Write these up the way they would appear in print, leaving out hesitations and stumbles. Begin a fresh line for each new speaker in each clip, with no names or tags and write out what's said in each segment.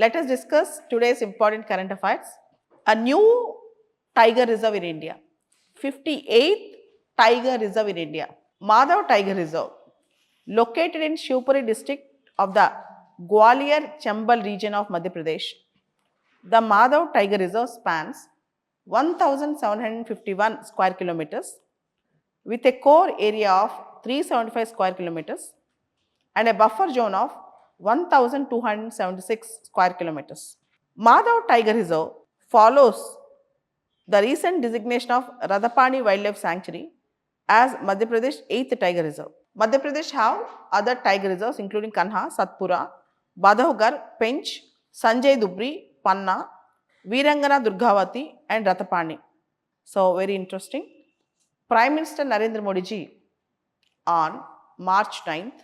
Let us discuss today's important current affairs. A new tiger reserve in India. 58th tiger reserve in India. Madhav Tiger Reserve, located in Shivpuri district of the Gwalior Chambal region of Madhya Pradesh. The Madhav Tiger Reserve spans 1751 square kilometers with a core area of 375 square kilometers and a buffer zone of 1276 square kilometers. Madhav Tiger Reserve follows the recent designation of Radhapani Wildlife Sanctuary as Madhya Pradesh 8th Tiger Reserve. Madhya Pradesh have other tiger reserves including Kanha, Satpura, Badhagar, Pench, Sanjay Dubri, Panna, Virangana Durgavati and Ratapani. So very interesting. Prime Minister Narendra Modi ji on March 9th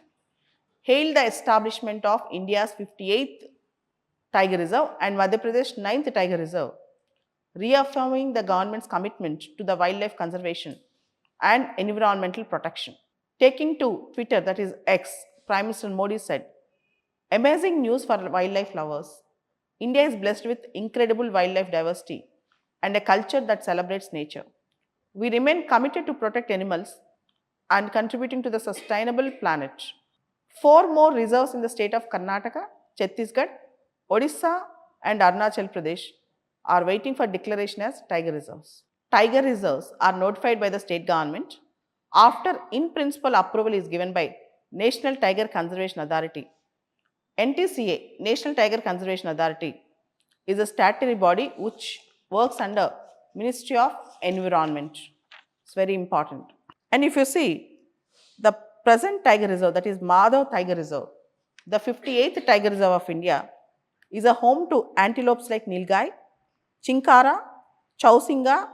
hailed the establishment of India's 58th Tiger Reserve and Madhya Pradesh 9th Tiger Reserve, reaffirming the government's commitment to the wildlife conservation and environmental protection. Taking to Twitter, that is X, Prime Minister Modi said, "Amazing news for wildlife lovers. India is blessed with incredible wildlife diversity and a culture that celebrates nature. We remain committed to protect animals and contributing to the sustainable planet." 4 more reserves in the state of Karnataka, Chhattisgarh, Odisha and Arunachal Pradesh are waiting for declaration as tiger reserves. Tiger reserves are notified by the state government after in-principle approval is given by National Tiger Conservation Authority. NTCA, National Tiger Conservation Authority, is a statutory body which works under Ministry of Environment. It's very important. And if you see the present tiger reserve, that is Madhav Tiger Reserve, the 58th Tiger Reserve of India, is a home to antelopes like nilgai, chinkara, chausinga,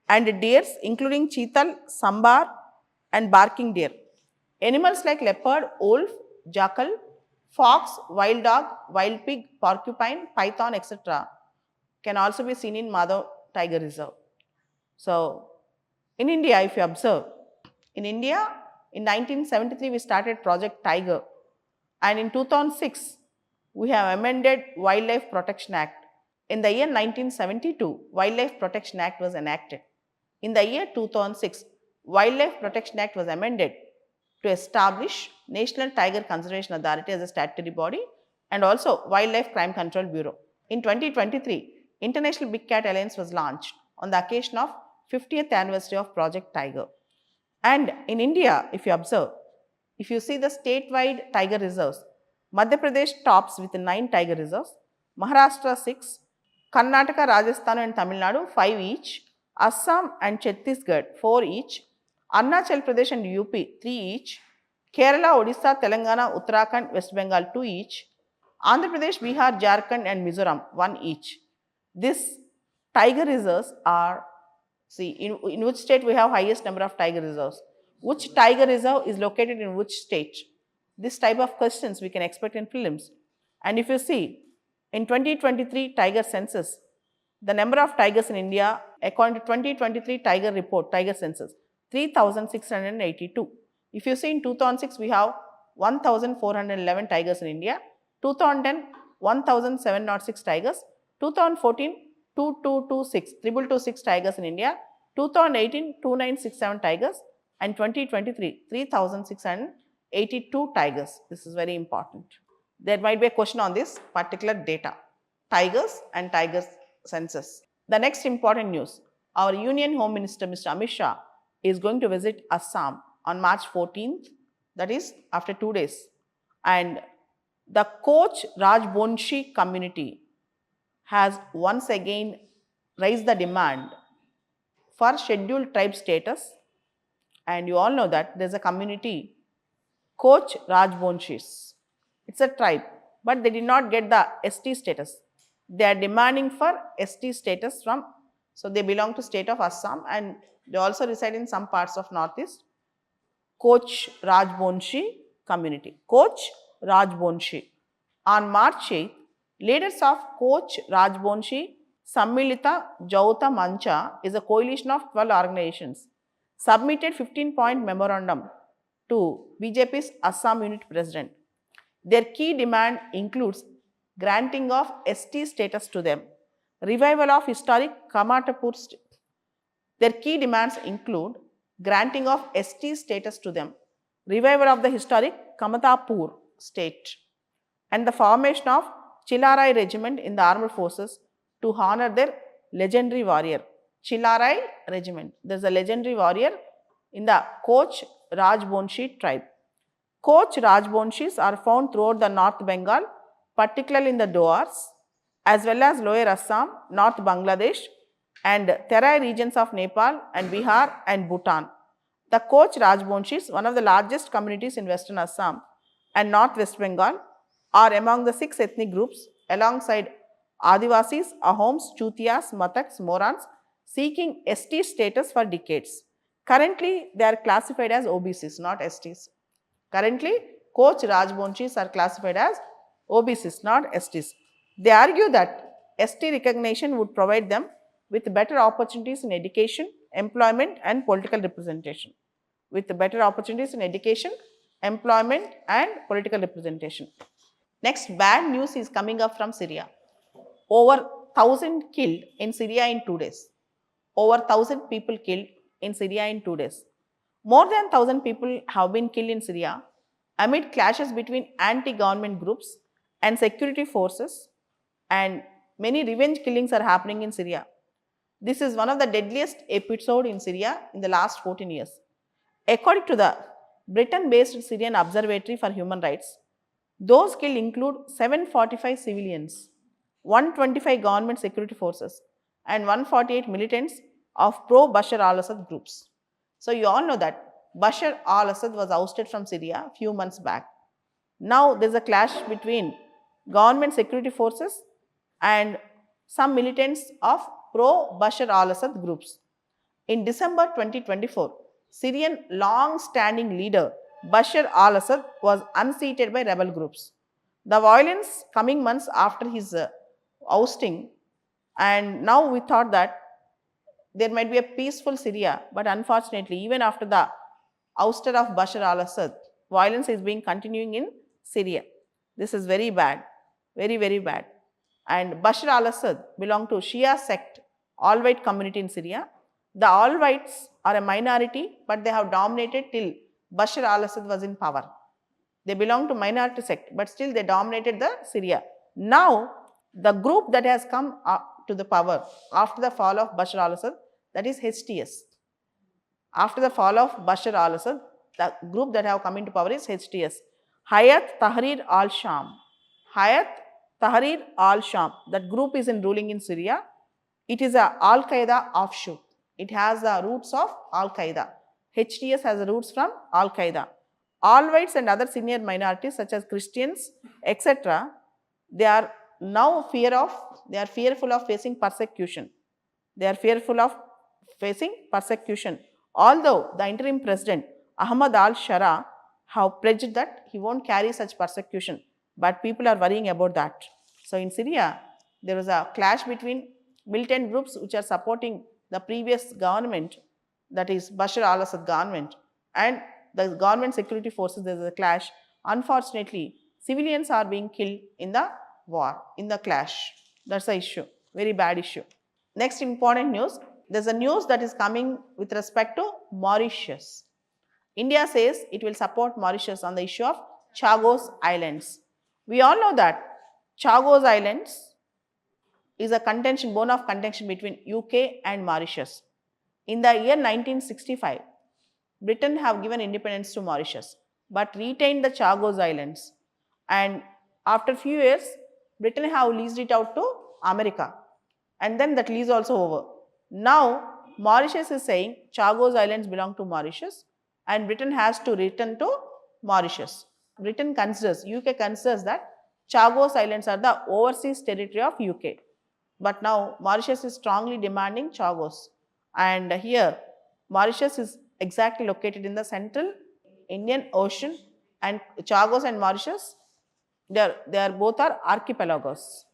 and deers including cheetal, sambar, and barking deer. Animals like leopard, wolf, jackal, fox, wild dog, wild pig, porcupine, python, etc. can also be seen in Madhav Tiger Reserve. So, in India, if you observe, in India, in 1973, we started Project Tiger, and in 2006, we have amended Wildlife Protection Act. In the year 1972, Wildlife Protection Act was enacted. In the year 2006, Wildlife Protection Act was amended to establish National Tiger Conservation Authority as a statutory body and also Wildlife Crime Control Bureau. In 2023, International Big Cat Alliance was launched on the occasion of 50th anniversary of Project Tiger. And in India, if you observe, if you see the statewide tiger reserves, Madhya Pradesh tops with 9 tiger reserves, Maharashtra 6, Karnataka, Rajasthan and Tamil Nadu 5 each, Assam and Chhattisgarh 4 each, Arunachal Pradesh and UP 3 each, Kerala, Odisha, Telangana, Uttarakhand, West Bengal 2 each, Andhra Pradesh, Bihar, Jharkhand and Mizoram 1 each. These tiger reserves are, see, in which state we have highest number of tiger reserves? Which tiger reserve is located in which state? This type of questions we can expect in prelims. And if you see, in 2023 tiger census, the number of tigers in India, according to 2023 tiger report, tiger census, 3,682. If you see in 2006, we have 1,411 tigers in India, 2010, 1,706 tigers, 2014, 2,226 tigers in India, 2018, 2,967 tigers, and 2023, 3,682 tigers. This is very important. There might be a question on this particular data, tigers and tigers census. The next important news, our Union Home Minister Mr. Amit Shah is going to visit Assam on March 14th, that is after 2 days. And the Koch Rajbonshi community has once again raised the demand for scheduled tribe status. And you all know that there is a community, Koch Rajbonshis. It's a tribe, but they did not get the ST status. They are demanding for ST status from, so they belong to state of Assam and they also reside in some parts of Northeast. Koch Rajbonshi community, Koch Rajbonshi. On March 8th, leaders of Koch Rajbonshi Sammilita Jauta Mancha is a coalition of 12 organizations, submitted 15-point memorandum to BJP's Assam unit president. Their key demand includes granting of ST status to them, revival of historic Kamatapur. Their key demands include granting of ST status to them, revival of the historic Kamatapur state, and the formation of Chilarai regiment in the armed forces to honor their legendary warrior. Chilarai regiment. There is a legendary warrior in the Koch Rajbonshi tribe. Koch Rajbonshis are found throughout the North Bengal, particularly in the Doars, as well as Lower Assam, North Bangladesh, and Terai regions of Nepal and Bihar and Bhutan. The Koch Rajbonshis, one of the largest communities in Western Assam and North West Bengal, are among the 6 ethnic groups alongside Adivasis, Ahoms, Chutias, Mataks, Morans, seeking ST status for decades. Currently, they are classified as OBCs, not STs. Currently, Koch Rajbonshis are classified as OBCs, not STs. They argue that ST recognition would provide them with better opportunities in education, employment, and political representation. With better opportunities in education, employment, and political representation. Next, bad news is coming up from Syria. Over 1,000 killed in Syria in 2 days. Over 1,000 people killed in Syria in 2 days. More than 1,000 people have been killed in Syria amid clashes between anti-government groups and security forces, and many revenge killings are happening in Syria. This is one of the deadliest episodes in Syria in the last 14 years. According to the Britain-based Syrian Observatory for Human Rights, those killed include 745 civilians, 125 government security forces, and 148 militants of pro-Bashar al-Assad groups. So you all know that Bashar al-Assad was ousted from Syria a few months back. Now there is a clash between government security forces and some militants of pro-Bashar al-Assad groups. In December 2024, Syrian long-standing leader Bashar al-Assad was unseated by rebel groups. The violence coming months after his ousting, and now we thought that there might be a peaceful Syria, but unfortunately, even after the ouster of Bashar al-Assad, violence is being continuing in Syria. This is very bad, very, very bad. And Bashar al-Assad belonged to Shia sect, all-white community in Syria. The all-whites are a minority, but they have dominated till Bashar al-Assad was in power. They belong to minority sect, but still they dominated the Syria. Now, the group that has come to the power after the fall of Bashar al-Assad, that is HTS. After the fall of Bashar al-Assad, the group that have come into power is HTS. Hayat Tahrir al-Sham. Hayat Tahrir al-Sham. That group is ruling in Syria. It is a Al-Qaeda offshoot. It has the roots of Al-Qaeda. HTS has the roots from Al-Qaeda. All whites and other senior minorities such as Christians, etc., they are now fearful of facing persecution. They are fearful of facing persecution. Although the interim president Ahmad al-Shara have pledged that he won't carry such persecution, but people are worrying about that. So in Syria, there was a clash between militant groups which are supporting the previous government, that is Bashar al-Assad government, and the government security forces. There is a clash. Unfortunately, civilians are being killed in the war, in the clash. That's the issue, very bad issue. Next important news, there's a news that is coming with respect to Mauritius. India says it will support Mauritius on the issue of Chagos Islands. We all know that Chagos Islands is a bone of contention between UK and Mauritius. In the year 1965, Britain have given independence to Mauritius, but retained the Chagos Islands. And after few years, Britain have leased it out to America. And then that lease also over. Now, Mauritius is saying Chagos Islands belong to Mauritius and Britain has to return to Mauritius. UK considers that Chagos Islands are the overseas territory of UK. But now Mauritius is strongly demanding Chagos. And here, Mauritius is exactly located in the central Indian Ocean, and Chagos and Mauritius, they are both archipelagos.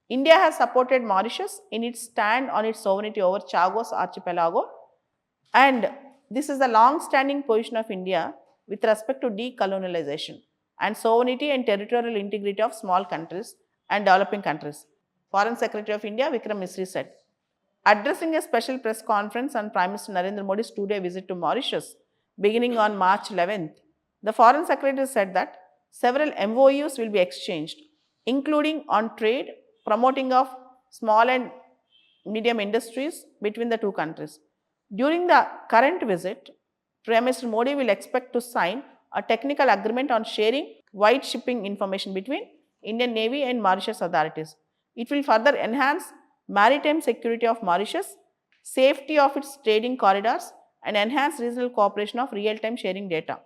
India has supported Mauritius in its stand on its sovereignty over Chagos archipelago, and this is the long-standing position of India with respect to decolonialization and sovereignty and territorial integrity of small countries and developing countries. Foreign Secretary of India Vikram Misri said. Addressing a special press conference on Prime Minister Narendra Modi's two-day visit to Mauritius beginning on March 11th, the Foreign Secretary said that several MOUs will be exchanged, including on trade, promoting of small and medium industries between the two countries. During the current visit, Prime Minister Modi will expect to sign a technical agreement on sharing wide shipping information between Indian Navy and Mauritius authorities. It will further enhance maritime security of Mauritius, safety of its trading corridors, and enhance regional cooperation of real-time sharing data.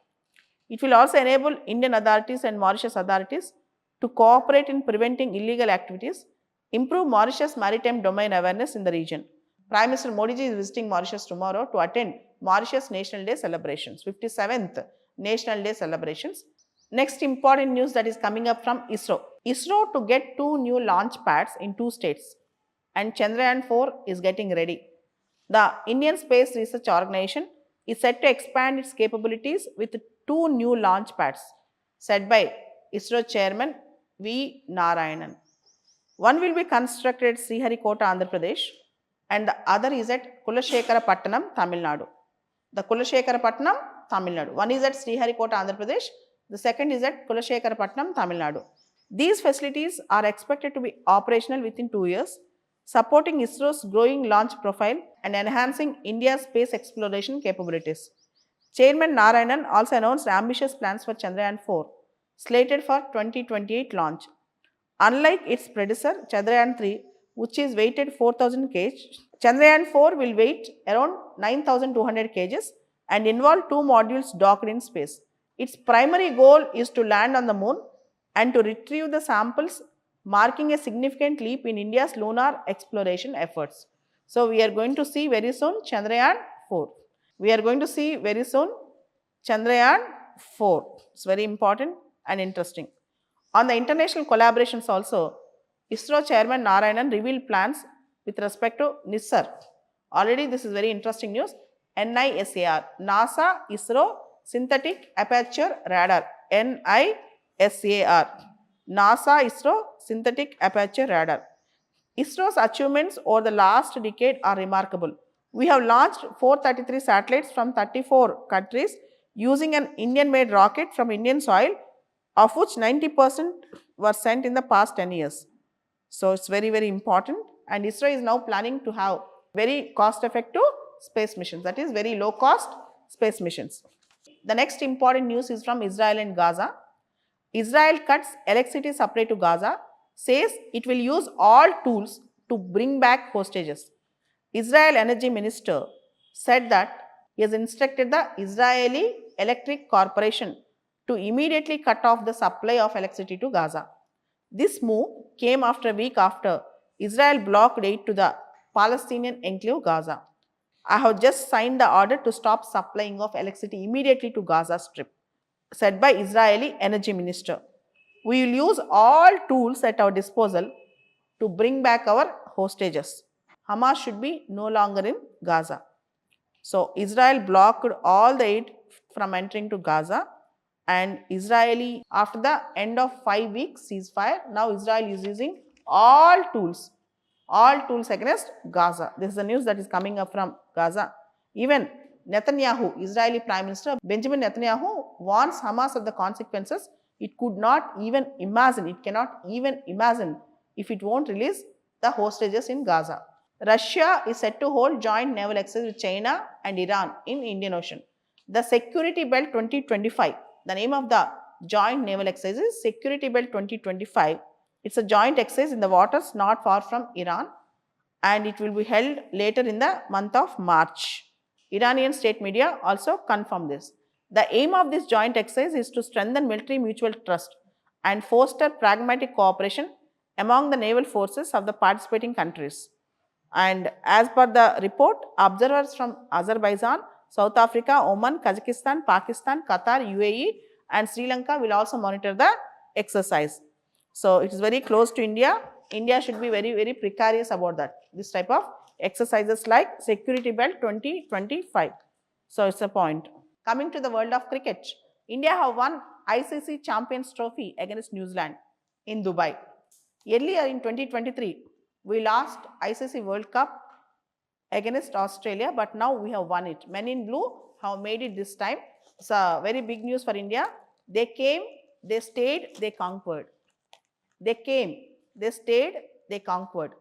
It will also enable Indian authorities and Mauritius authorities to cooperate in preventing illegal activities, improve Mauritius maritime domain awareness in the region. Prime Minister Modi ji is visiting Mauritius tomorrow to attend Mauritius National Day celebrations, 57th National Day celebrations. Next important news that is coming up from ISRO. ISRO to get two new launch pads in two states, and Chandrayaan 4 is getting ready. The Indian Space Research Organization is set to expand its capabilities with two new launch pads, said by ISRO Chairman V. Narayanan. One will be constructed at Sriharikota, Andhra Pradesh, and the other is at Kulashekharapatnam, Tamil Nadu. The Kulashekharapatnam, Tamil Nadu. One is at Sriharikota, Andhra Pradesh. The second is at Kulashekharapatnam, Tamil Nadu. These facilities are expected to be operational within 2 years, supporting ISRO's growing launch profile and enhancing India's space exploration capabilities. Chairman Narayanan also announced ambitious plans for Chandrayaan 4, slated for 2028 launch. Unlike its predecessor, Chandrayaan 3, which is weighted 4,000 kg, Chandrayaan 4 will weight around 9,200 kg and involve two modules docked in space. Its primary goal is to land on the moon and to retrieve the samples, marking a significant leap in India's lunar exploration efforts. So, we are going to see very soon Chandrayaan 4. We are going to see very soon Chandrayaan 4. It's very important and interesting. On the international collaborations also, ISRO Chairman Narayanan revealed plans with respect to NISAR. Already this is very interesting news. NISAR, NASA ISRO Synthetic Aperture Radar. NISAR, NASA ISRO Synthetic Aperture Radar. ISRO's achievements over the last decade are remarkable. We have launched 433 satellites from 34 countries using an Indian-made rocket from Indian soil, of which 90% were sent in the past 10 years. So, it's very, very important, and ISRO is now planning to have very cost-effective space missions, that is very low-cost space missions. The next important news is from Israel and Gaza. Israel cuts electricity supply to Gaza, says it will use all tools to bring back hostages. Israel Energy Minister said that he has instructed the Israeli Electric Corporation to immediately cut off the supply of electricity to Gaza. This move came after a week after Israel blocked aid to the Palestinian enclave Gaza. I have just signed the order to stop supplying of electricity immediately to Gaza Strip, said by Israeli Energy Minister. We will use all tools at our disposal to bring back our hostages. Hamas should be no longer in Gaza. So, Israel blocked all the aid from entering to Gaza, and Israeli, after the end of 5 weeks ceasefire, now Israel is using all tools against Gaza. This is the news that is coming up from Gaza. Even Netanyahu, Israeli Prime Minister Benjamin Netanyahu, warns Hamas of the consequences. It could not even imagine, it cannot even imagine if it won't release the hostages in Gaza. Russia is set to hold joint naval exercise with China and Iran in Indian Ocean. The Security Belt 2025, the name of the joint naval exercise is Security Belt 2025. It's a joint exercise in the waters not far from Iran, and it will be held later in the month of March. Iranian state media also confirmed this. The aim of this joint exercise is to strengthen military mutual trust and foster pragmatic cooperation among the naval forces of the participating countries. And as per the report, observers from Azerbaijan, South Africa, Oman, Kazakhstan, Pakistan, Qatar, UAE and Sri Lanka will also monitor the exercise. So, it is very close to India. India should be very, very precarious about that. This type of exercises like Security Belt 2025. So, it's a point. Coming to the world of cricket, India have won ICC Champions Trophy against New Zealand in Dubai. Earlier in 2023, we lost ICC World Cup against Australia, but now we have won it. Men in Blue have made it this time. It's a very big news for India. They came, they stayed, they conquered. They came, they stayed, they conquered.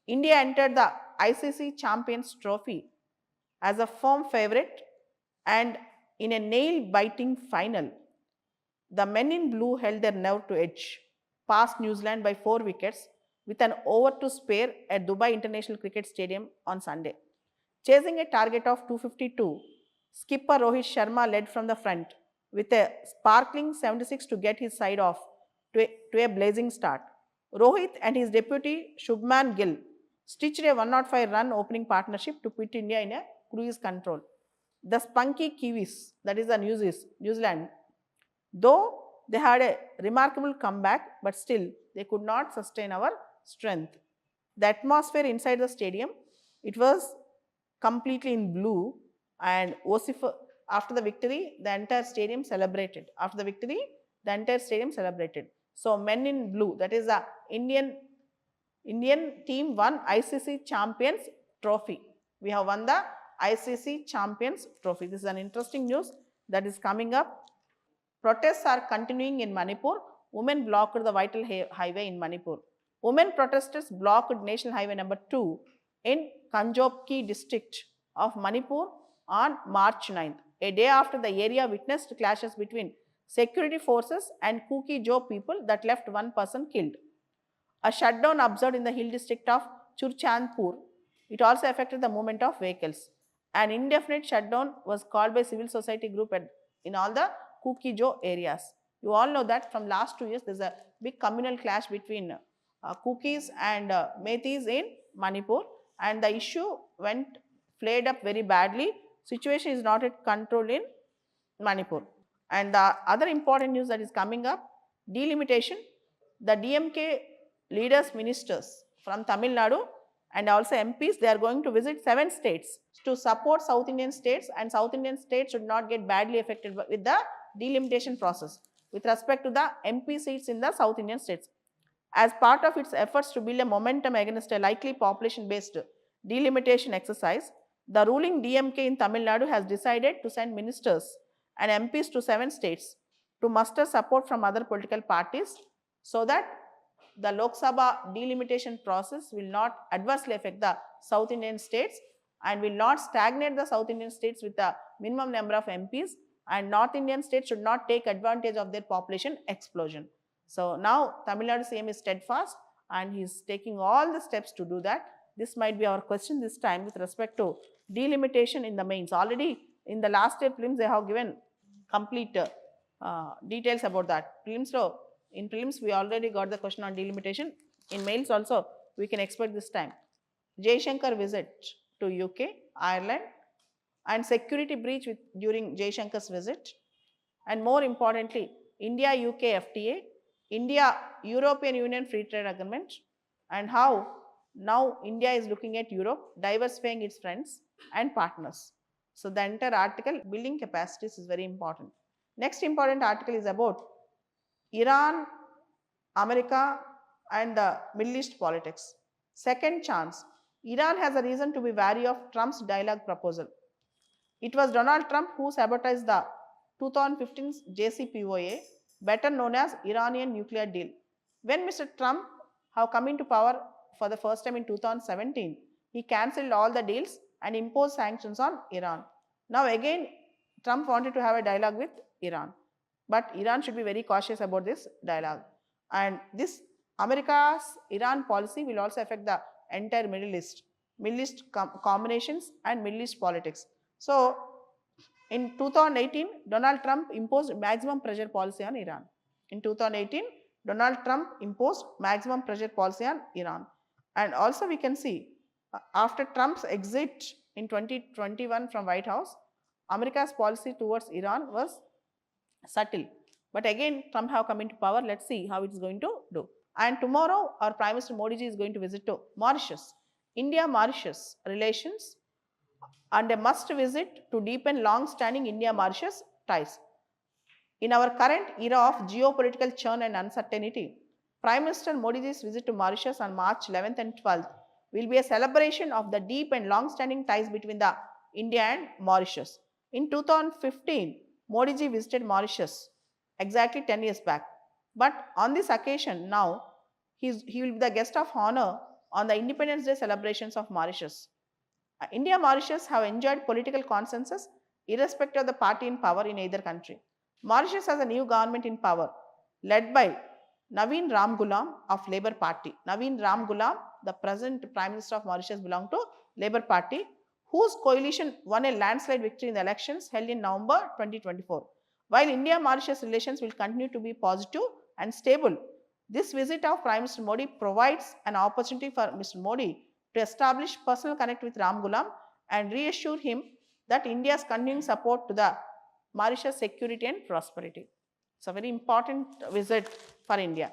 India entered the ICC Champions Trophy as a firm favorite and in a nail biting final. The men in blue held their nerve to edge, passed New Zealand by 4 wickets with an over to spare at Dubai International Cricket Stadium on Sunday. Chasing a target of 252, skipper Rohit Sharma led from the front with a sparkling 76 to get his side off to a blazing start. Rohit and his deputy Shubman Gill stitched a 105 run opening partnership to put India in a cruise control. The spunky Kiwis, that is the New Zealand, though they had a remarkable comeback, but still they could not sustain our strength. The atmosphere inside the stadium, it was completely in blue, and after the victory, the entire stadium celebrated. After the victory, the entire stadium celebrated. So men in blue, that is the Indian team won ICC Champions Trophy. We have won the ICC Champions Trophy. This is an interesting news that is coming up. Protests are continuing in Manipur. Women blocked the vital highway in Manipur. Women protesters blocked National Highway number 2 in Kanjopki district of Manipur on March 9th, a day after the area witnessed clashes between security forces and Kuki Jo people that left one person killed. A shutdown observed in the hill district of Churchandpur. It also affected the movement of vehicles. An indefinite shutdown was called by civil society group in all the Kuki-Jo areas. You all know that from last 2 years there is a big communal clash between Kukis and Metis in Manipur, and the issue went flared up very badly. Situation is not yet controlled in Manipur. And the other important news that is coming up, delimitation. The DMK leaders, ministers from Tamil Nadu and also MPs, they are going to visit 7 states to support South Indian states, and South Indian states should not get badly affected with the delimitation process with respect to the MP seats in the South Indian states. As part of its efforts to build a momentum against a likely population-based delimitation exercise, the ruling DMK in Tamil Nadu has decided to send ministers and MPs to 7 states to muster support from other political parties so that the Lok Sabha delimitation process will not adversely affect the South Indian states and will not stagnate the South Indian states with the minimum number of MPs, and North Indian states should not take advantage of their population explosion. So now Tamil Nadu CM is steadfast and he is taking all the steps to do that. This might be our question this time with respect to delimitation in the mains. Already in the last year prelims they have given complete details about that. In prelims we already got the question on delimitation. In mails also we can expect this time. Jaishankar visit to UK, Ireland, and security breach during Jaishankar's visit. And more importantly, India-UK FTA, India-European Union Free Trade Agreement, and how now India is looking at Europe, diversifying its friends and partners. So the entire article, building capacities, is very important. Next important article is about Iran, America, and the Middle East politics. Second chance, Iran has a reason to be wary of Trump's dialogue proposal. It was Donald Trump who sabotaged the 2015 JCPOA, better known as Iranian nuclear deal. When Mr. Trump have come into power for the first time in 2017, he cancelled all the deals and imposed sanctions on Iran. Now again, Trump wanted to have a dialogue with Iran, but Iran should be very cautious about this dialogue. And this America's Iran policy will also affect the entire Middle East combinations and Middle East politics. So, in 2018, Donald Trump imposed maximum pressure policy on Iran. In 2018, Donald Trump imposed maximum pressure policy on Iran. And also we can see, after Trump's exit in 2021 from White House, America's policy towards Iran was subtle. But again, Trump have come into power. Let's see how it's going to do. And tomorrow, our Prime Minister Modi ji is going to visit to Mauritius. India-Mauritius relations and a must visit to deepen long-standing India-Mauritius ties. In our current era of geopolitical churn and uncertainty, Prime Minister Modi's visit to Mauritius on March 11th and 12th will be a celebration of the deep and long-standing ties between the India and Mauritius. In 2015, Modi ji visited Mauritius exactly 10 years back. But on this occasion now, he will be the guest of honor on the Independence Day celebrations of Mauritius. India and Mauritius have enjoyed political consensus irrespective of the party in power in either country. Mauritius has a new government in power led by Naveen Ramgoolam of Labour Party. Naveen Ramgoolam, the present Prime Minister of Mauritius, belongs to Labour Party, whose coalition won a landslide victory in the elections held in November 2024. While India-Mauritius relations will continue to be positive and stable, this visit of Prime Minister Modi provides an opportunity for Mr. Modi to establish personal connect with Ramgoolam and reassure him that India's continuing support to the Mauritius security and prosperity. It's a very important visit for India.